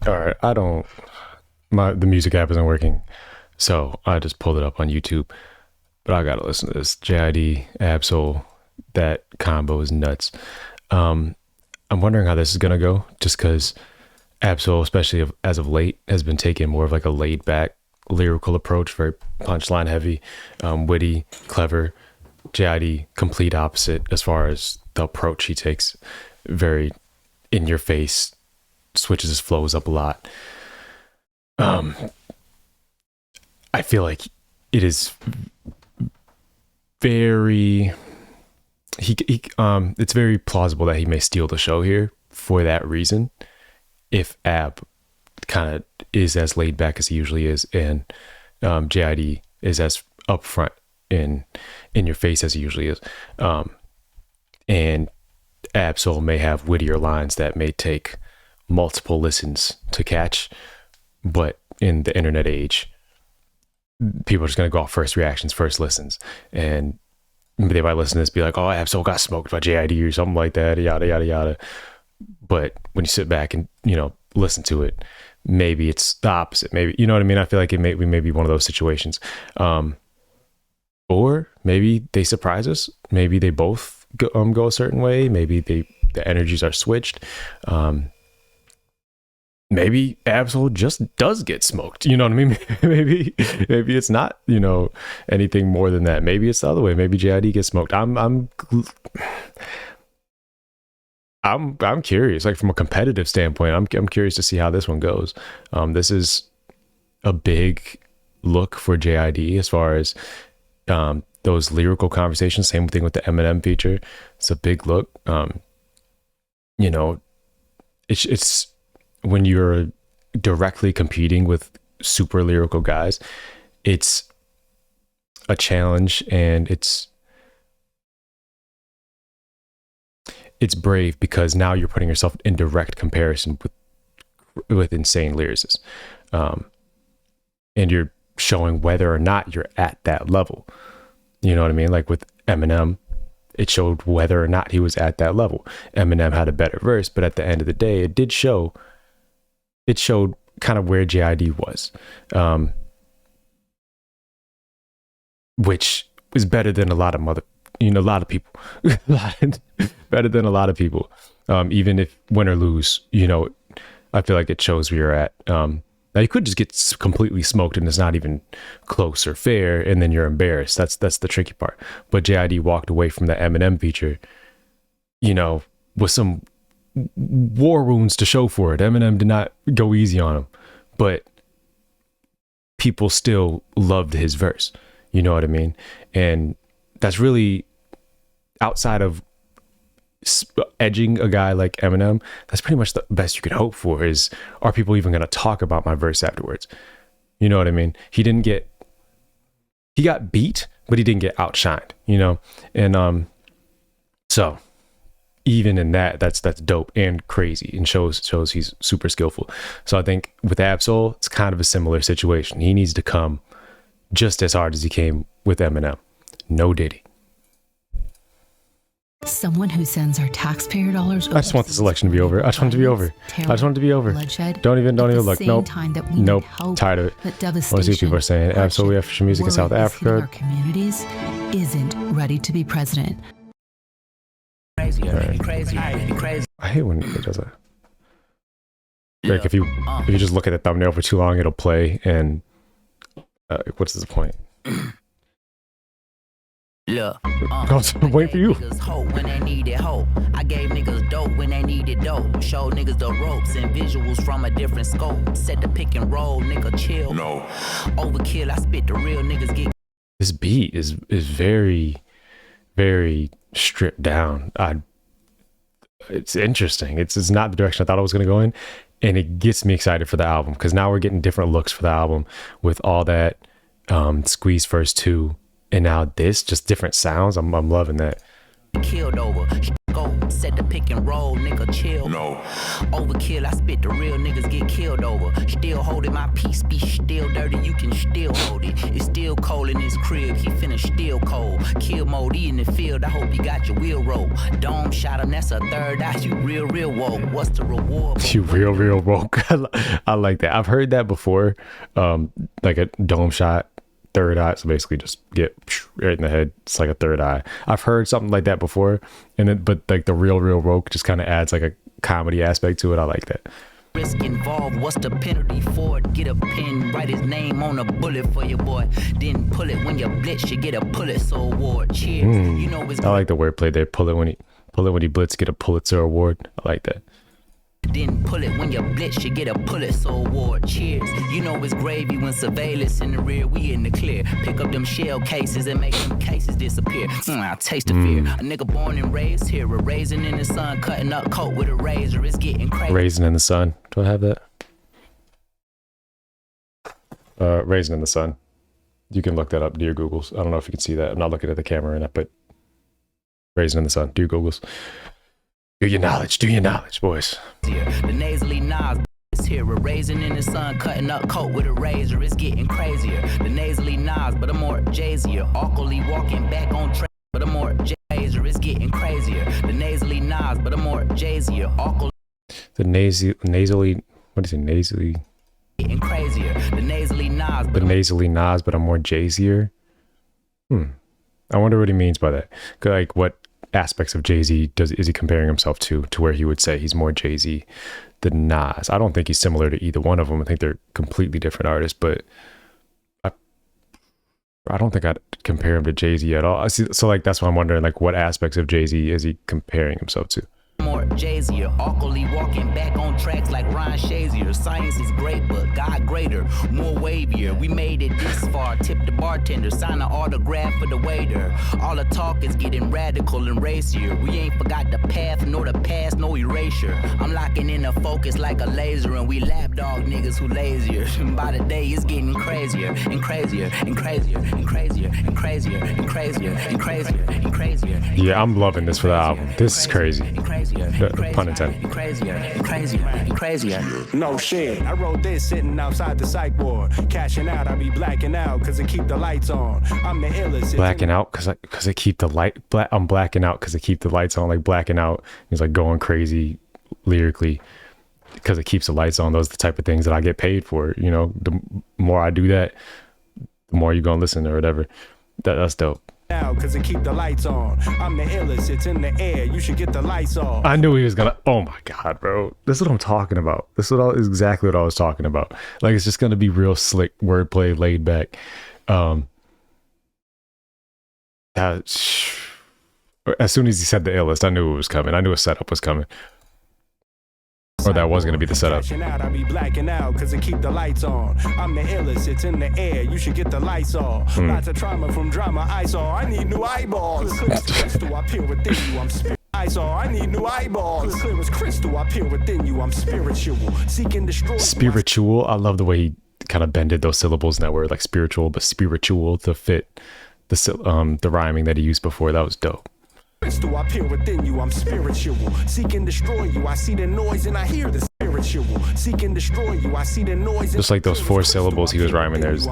All right, the music app isn't working, so I just pulled it up on YouTube. But I gotta listen to this. J.I.D, Absol, that combo is nuts. I'm wondering how this is gonna go, just because Absol, especially as of late, has been taking more of like a laid back lyrical approach, very punchline heavy, witty, clever. J.I.D, complete opposite as far as the approach he takes, very in your face, switches his flows up a lot. I feel like it is very it's very plausible that he may steal the show here for that reason, if Ab kind of is as laid back as he usually is, and J.I.D is as upfront in your face as he usually is, and Absol may have wittier lines that may take multiple listens to catch, but in the internet age, people are just going to go off first reactions, first listens, and they might listen to this, be like, oh, Absol got smoked by J.I.D or something like that, yada yada yada. But when you sit back and listen to it, maybe it's the opposite. Maybe, you know what I mean? I feel like we may be one of those situations, or maybe they surprise us. Maybe they both go a certain way. Maybe the energies are switched. Maybe Absol just does get smoked. You know what I mean? maybe it's not, anything more than that. Maybe it's the other way. Maybe J.I.D gets smoked. I'm curious, like from a competitive standpoint, I'm curious to see how this one goes. This is a big look for J.I.D as far as those lyrical conversations. Same thing with the Eminem feature. It's a big look. It's when you're directly competing with super lyrical guys, it's a challenge, and it's brave, because now you're putting yourself in direct comparison with insane lyricists, and you're showing whether or not you're at that level. You know what I mean? Like with Eminem, it showed whether or not he was at that level. Eminem had a better verse, but at the end of the day, it showed kind of where J.I.D was, which was better than a lot of people, better than a lot of people. Even if win or lose, I feel like it shows where you're at. Now you could just get completely smoked and it's not even close or fair, and then you're embarrassed. That's the tricky part. But J.I.D walked away from the Eminem feature, with some war wounds to show for it. Eminem did not go easy on him, but people still loved his verse. You know what I mean? And that's really, outside of edging a guy like Eminem, that's pretty much the best you can hope for. Is, are people even going to talk about my verse afterwards? You know what I mean? He got beat, but he didn't get outshined, and so even in that's dope and crazy, and shows he's super skillful. So I think with Absol, it's kind of a similar situation. He needs to come just as hard as he came with Eminem. No Diddy. Someone who sends our taxpayer dollars. I just want this election to be over. I just want it to be over. I just want it to be over. Don't even look. Nope. Tired of it. I want to see what people are saying. Absolutely, African music in South Africa. Our communities isn't ready to be president. Right. I hate when it does that. Like if you just look at the thumbnail for too long, it'll play, and what's the point? Look, wait for you. When they needed hope, I gave niggas dope when they needed dope. Showed niggas the ropes and visuals from a different scope. Set the pick and roll, nigga chill. No overkill, I spit the real niggas get. This beat is very, very stripped down. It's interesting. It's not the direction I thought I was going to go in, and it gets me excited for the album, because now we're getting different looks for the album with all that Squeeze First 2. And now this, just different sounds. I'm loving that. Killed over. Go set the pick and roll, nigga chill. No overkill, I spit the real niggas get get killed over. Still holding my peace, be still dirty, you can still hold it. It's still cold in his crib, he finna still cold. Kill mode, he in the field, I hope you got your wheel roll. Dome shot him, that's a third eye, you real woke. What's the reward? You real woke. I like that. I've heard that before. Like a dome shot, third eye, so basically just get right in the head. It's like a third eye. I've heard something like that before, and then but like the real woke just kind of adds like a comedy aspect to it. I like that. Risk involved, what's the penalty for it? Get a pen, write his name on a bullet for your boy. Then pull it when you blitz, you get a Pulitzer award. Cheers. You know it's I like the wordplay there. Pull it when he blitz, get a Pulitzer award. I like that. Then pull it when you blitz, you get a Pulitzer award. Cheers. You know it's gravy when surveillance in the rear, we in the clear. Pick up them shell cases and make them cases disappear. I taste the fear. A nigga born and raised here, a raisin in the sun, cutting up coat with a razor. It's getting crazy. Raisin in the sun. Do I have that? Raisin in the sun. You can look that up. Do your Googles. I don't know if you can see that. I'm not looking at the camera in it, but Raisin in the sun. Do your Googles. Do your knowledge, boys. The nasally Nas is here, a raisin in the sun, cutting up coat with a razor. It's getting crazier. The nasally Nas, but I'm more Jay-Z. Awkwardly walking back on track, but I'm more Jay-Z. It's getting crazier. The nasally Nas, but I'm more Jay-Z. Awkwardly. The nasally. What is it? Nasally. Getting crazier. The nasally Nas, The nasally Nas, but I'm more Jay-Z-er. I wonder what he means by that. Like what aspects of Jay-Z is he comparing himself to where he would say he's more Jay-Z than Nas? I don't think he's similar to either one of them. I think they're completely different artists, but I don't think I'd compare him to Jay-Z at all. So like that's why I'm wondering like what aspects of Jay-Z is he comparing himself to? more Jay-Z, awkwardly walking back on tracks like Ryan Shazier. Science is great, but God greater, more wavier. We made it this far, tip the bartender, sign an autograph for the waiter. All the talk is getting radical and racier. We ain't forgot the path, nor the past, no erasure. I'm locking in the focus like a laser, and we lapdog niggas who lazier. By the day, it's getting crazier and crazier and crazier and crazier and crazier and crazier and crazier and crazier. Yeah, I'm loving this for the album. This is crazy. Pun intended. Crazier. No shit. I wrote this sitting outside the psych ward. Cashing out, I be blacking out cause I keep the lights on. I'm the illest. Blacking out cause I keep the light. I'm blacking out cause I keep the lights on. Like blacking out. He's like going crazy lyrically because it keeps the lights on. Those are the type of things that I get paid for. You know, the more I do that, the more you gonna listen or whatever. That's dope. Now, cause I keep the lights on. I'm the illest, it's in the air. You should get the lights off. I knew he was gonna. Oh my god, bro! This is what I'm talking about. This is exactly what I was talking about. Like it's just gonna be real slick wordplay, laid back. As soon as he said the illest, I knew it was coming. I knew a setup was coming. Or that was gonna be the setup. Out, I be blacking out cause I keep the lights on. I'm the illest, it's in the air. You should get the lights off. Lots of trauma from drama I saw. I need new eyeballs. Crystal, I peel within you. I'm I need new eyeballs. Clear as crystal, I peel within you. I'm spiritual. Seek and destroy. Spiritual. I love the way he kind of bended those syllables in that word, like spiritual, but spiritual to fit the rhyming that he used before. That was dope. Crystal, I peel within you, I'm spiritual. Seek and destroy you, I see the noise and I hear the spiritual. Seek and destroy you, I see the noise. Just like those 4 syllables he was rhyming there is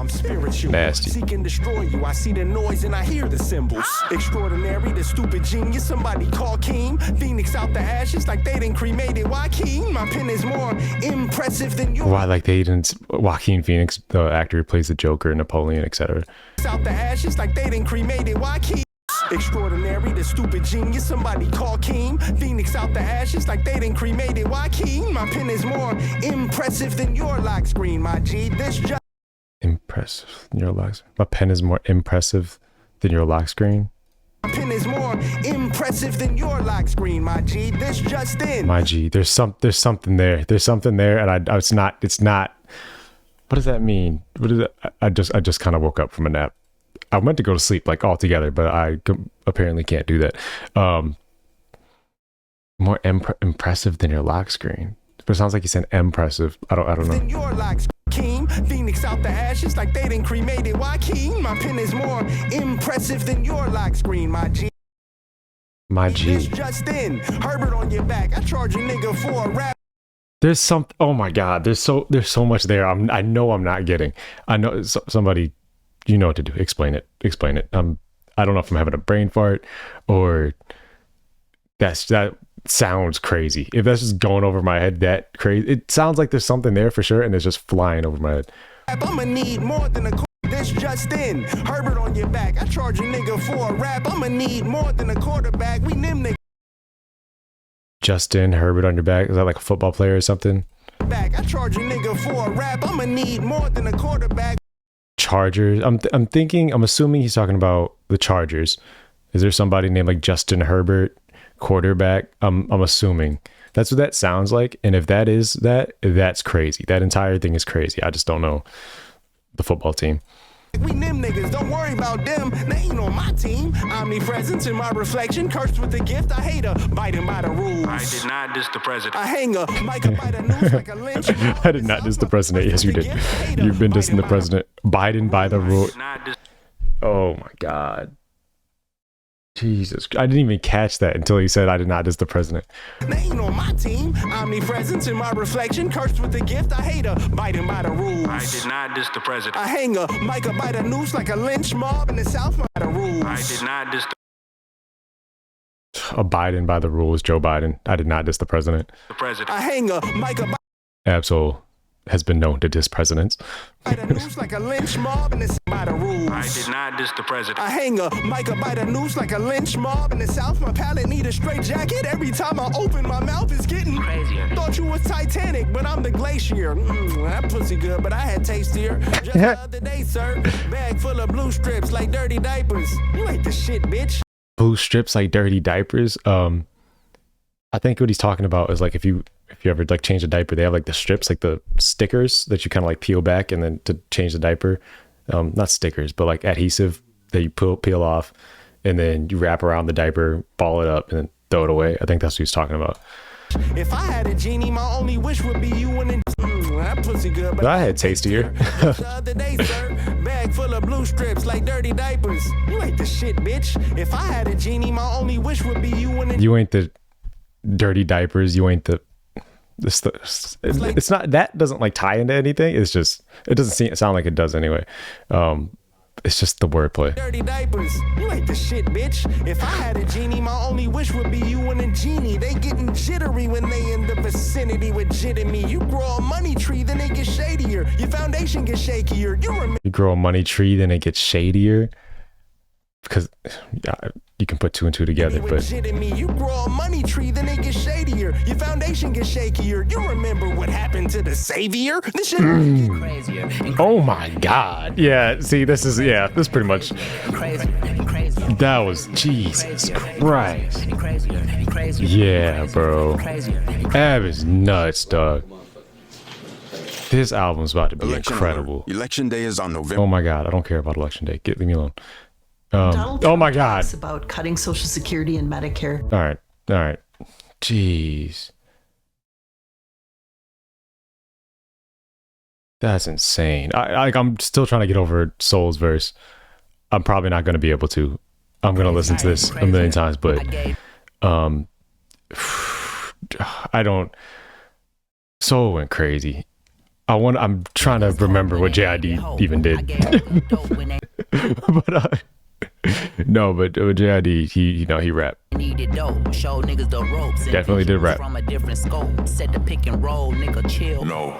nasty. Seek and destroy you, I see the noise and I hear the cymbals. Extraordinary, the stupid genius, somebody call Keem. Phoenix out the ashes like they didn't cremate it. Why Keem? My pen is more impressive than yours. Why like they didn't? Joaquin Phoenix, the actor who plays the Joker, Napoleon, etc. Out the ashes like they didn't cremate it. Why Keem? Extraordinary, the stupid genius, somebody call Keem. Phoenix out the ashes like they didn't cremate it. Why Keem? My pen is more impressive than your lock screen, my G. This just impressive than your lock screen. My pen is more impressive than your lock screen. My pen is more impressive than your lock screen, my G. This just in. My G, there's something there. There's something there, and it's not. What does that mean? What is it? I just kind of woke up from a nap. I meant to go to sleep like altogether, but I apparently can't do that. More impressive than your lock screen. But it sounds like you said impressive. I don't know. Your lock screen, Phoenix out the ashes like they didn't cremate it. Why King? My pen is more impressive than your lock screen, my G. My G. This just in, Herbert on your back. I charge a nigga for a rap. There's some. Oh my god. There's so much there. I know I'm not getting. I know somebody. You know what to do. Explain it. Explain it. I don't know if I'm having a brain fart or that sounds crazy. If that's just going over my head, that crazy. It sounds like there's something there for sure, and it's just flying over my head. I'ma need more than a this just in. Herbert on your back. I charge a nigga for a rap. I'ma need more than a quarterback. We nim niggas Justin Herbert on your back. Is that like a football player or something? back. I charge a nigga for a rap. I'ma need more than a quarterback. Chargers. I'm assuming he's talking about the Chargers. Is there somebody named like Justin Herbert, quarterback? I'm assuming that's what that sounds like. And if that is that's crazy. That entire thing is crazy. I just don't know the football team. We nim niggas, don't worry about them. They ain't on my team. Omnipresence in my reflection, cursed with the gift. I hate her, biting by the rules. I did not diss the president. I hang her, mic up by the news like a lynch. I did not diss the president. Yes, you did. You've been dissing the president. Biden by the rule. Oh my God. Jesus. I didn't even catch that until he said I did not diss the president. They ain't on my team. Omnipresence in my reflection, cursed with the gift. I hate her, biting by the rules. I did not diss the president. I hang her, mic up by the noose like a lynch mob in the South by the rules. I did not diss Biden by the rules. Joe Biden. I did not diss the president. the president. I hang her, mic up Absol has been known to diss presidents. by the noose like a lynch mob in the South by the rules. I did not diss the president. I hang her, mic up by the noose like a lynch mob in the South. My palate need a straight jacket. Every time I open my mouth, it's getting crazier. Thought you was Titanic, but I'm the glacier. That pussy good, but I had tastier. Just the other day, sir, bag full of blue strips like dirty diapers. You ain't the shit, bitch. Blue strips like dirty diapers. I think what he's talking about is like if you ever like change a diaper, they have like the strips, like the stickers that you kind of like peel back and then to change the diaper. Not stickers, but like adhesive that you peel off and then you wrap around the diaper, ball it up, and then throw it away. I think that's what he's talking about. If I had a genie, my only wish would be you and that pussy good, but I had tastier. the other day, sir, bag full of blue strips like dirty diapers. You ain't the shit, bitch. If I had a genie, my only wish would be you and You ain't the dirty diapers. You ain't the. It's not, that doesn't like tie into anything. It's just, it doesn't sound like it does anyway. It's just the wordplay. dirty diapers. You ain't the shit, bitch. If I had a genie, my only wish would be you and a genie. They getting jittery when they in the vicinity with jit and me. You grow a money tree, then it gets shadier. Your foundation gets shakier. You remember You grow a money tree, then it gets shadier. Because you can put two and two together, with but jit and me. You grow a money tree, then it gets shadier. Your foundation gets shakier. You remember what happened to the savior? This shit Crazier and oh my God. Yeah, see, this is pretty much, crazier and crazier. that was Jesus Christ. And crazier and crazier. Yeah, bro. Crazier and That is nuts, dog. This album's about to be Election incredible. alert. Election day is on November. Oh my God, I don't care about election day. Leave me alone. Donald Oh Trump my God. talks about cutting Social Security and Medicare. All right. Jeez. That's insane. I'm still trying to get over Soul's verse. I'm probably not going to be able to. I'm going to listen to this a million times, but I don't. Soul went crazy. I'm trying to remember what J.I.D. even did. But J.I.D. he rapped. Needed dope, show niggas the ropes. and Definitely did visuals rap. From a different scope. Set the pick and roll, nigga chill. No.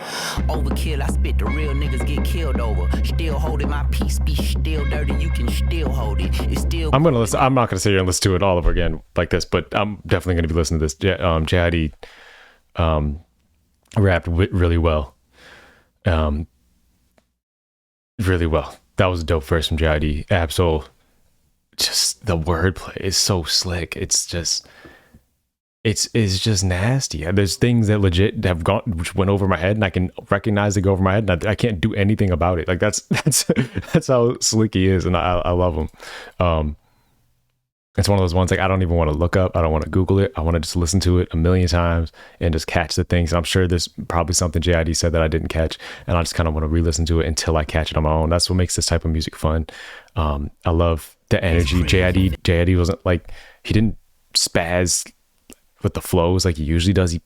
Overkill, I spit the real niggas get killed over. Still holding my peace, be still dirty, you can still hold it. It's still. I'm gonna listen. I'm not gonna sit here and listen to it all over again like this, but I'm definitely gonna be listening to this. J.I.D. Rapped really well. Really well. That was a dope verse from J.I.D. Absol. Just the wordplay is so slick. It's just nasty. There's things that legit have gone, which went over my head, and I can recognize they go over my head, and I can't do anything about it. Like that's how slick he is, and I love him. It's one of those ones like I don't even want to look up. I don't want to Google it. I want to just listen to it a million times and just catch the things. I'm sure there's probably something J.I.D. said that I didn't catch, and I just kind of want to re-listen to it until I catch it on my own. That's what makes this type of music fun. I love the energy. J.I.D. wasn't like, he didn't spaz with the flows like he usually does. He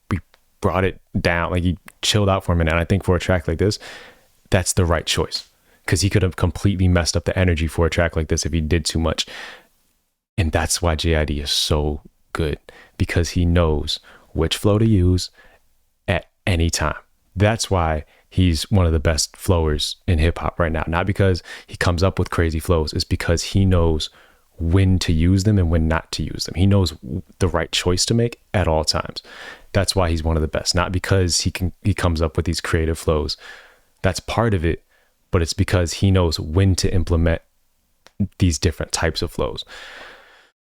brought it down, like he chilled out for a minute. And I think for a track like this, that's the right choice, because he could have completely messed up the energy for a track like this if he did too much. And that's why J.I.D is so good, because he knows which flow to use at any time. That's why he's one of the best flowers in hip hop right now. Not because he comes up with crazy flows, it's because he knows when to use them and when not to use them. He knows the right choice to make at all times. That's why he's one of the best. Not because he comes up with these creative flows. That's part of it, but it's because he knows when to implement these different types of flows.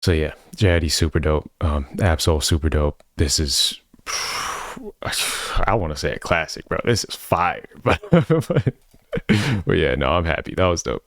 So yeah, J.I.D super dope. Absol super dope. This is, I want to say a classic, bro. This is fire. But yeah, no, I'm happy. That was dope.